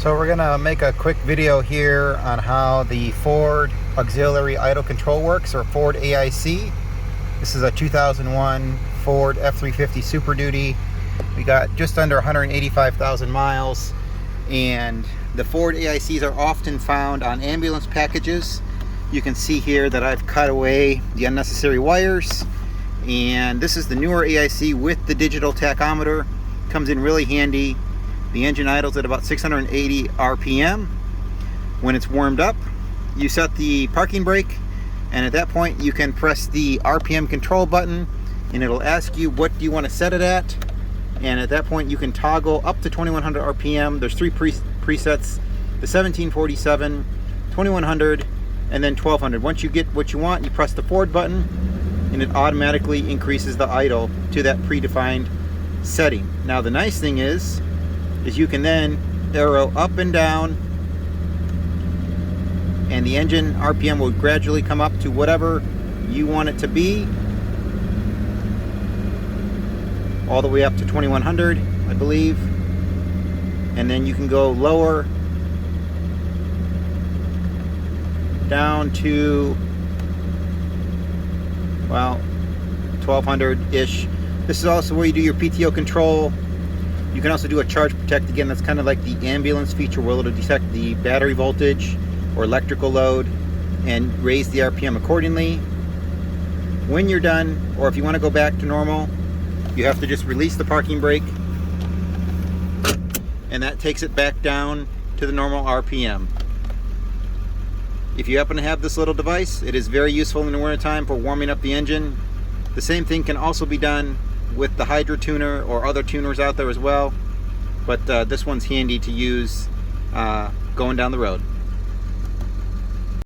So we're gonna make a quick video here on how the Ford auxiliary idle control works, or Ford A.I.C. This is a 2001 Ford F-350 Super Duty. We got just under 185,000 miles, and the Ford A.I.Cs are often found on ambulance packages. You can see here that I've cut away the unnecessary wires, and this is the newer A.I.C with the digital tachometer. Comes in really handy. The engine idles at about 680 RPM. When it's warmed up, you set the parking brake, and at that point you can press the RPM control button and it'll ask you what do you want to set it at, and at that point you can toggle up to 2100 RPM. There's three presets: the 1747, 2100, and then 1200. Once you get what you want, you press the forward button and it automatically increases the idle to that predefined setting. Now the nice thing is you can then arrow up and down, and the engine RPM will gradually come up to whatever you want it to be, all the way up to 2100, I believe, and then you can go lower down to, well, 1200-ish. This is also where you do your PTO control. You can also do a charge protect. Again, that's kind of like the ambulance feature, where it'll detect the battery voltage or electrical load and raise the RPM accordingly. When you're done, or if you want to go back to normal, you have to just release the parking brake, and that takes it back down to the normal RPM. If you happen to have this little device, it is very useful in the wintertime for warming up the engine. The same thing can also be done with the Hydro tuner or other tuners out there as well, but this one's handy to use going down the road.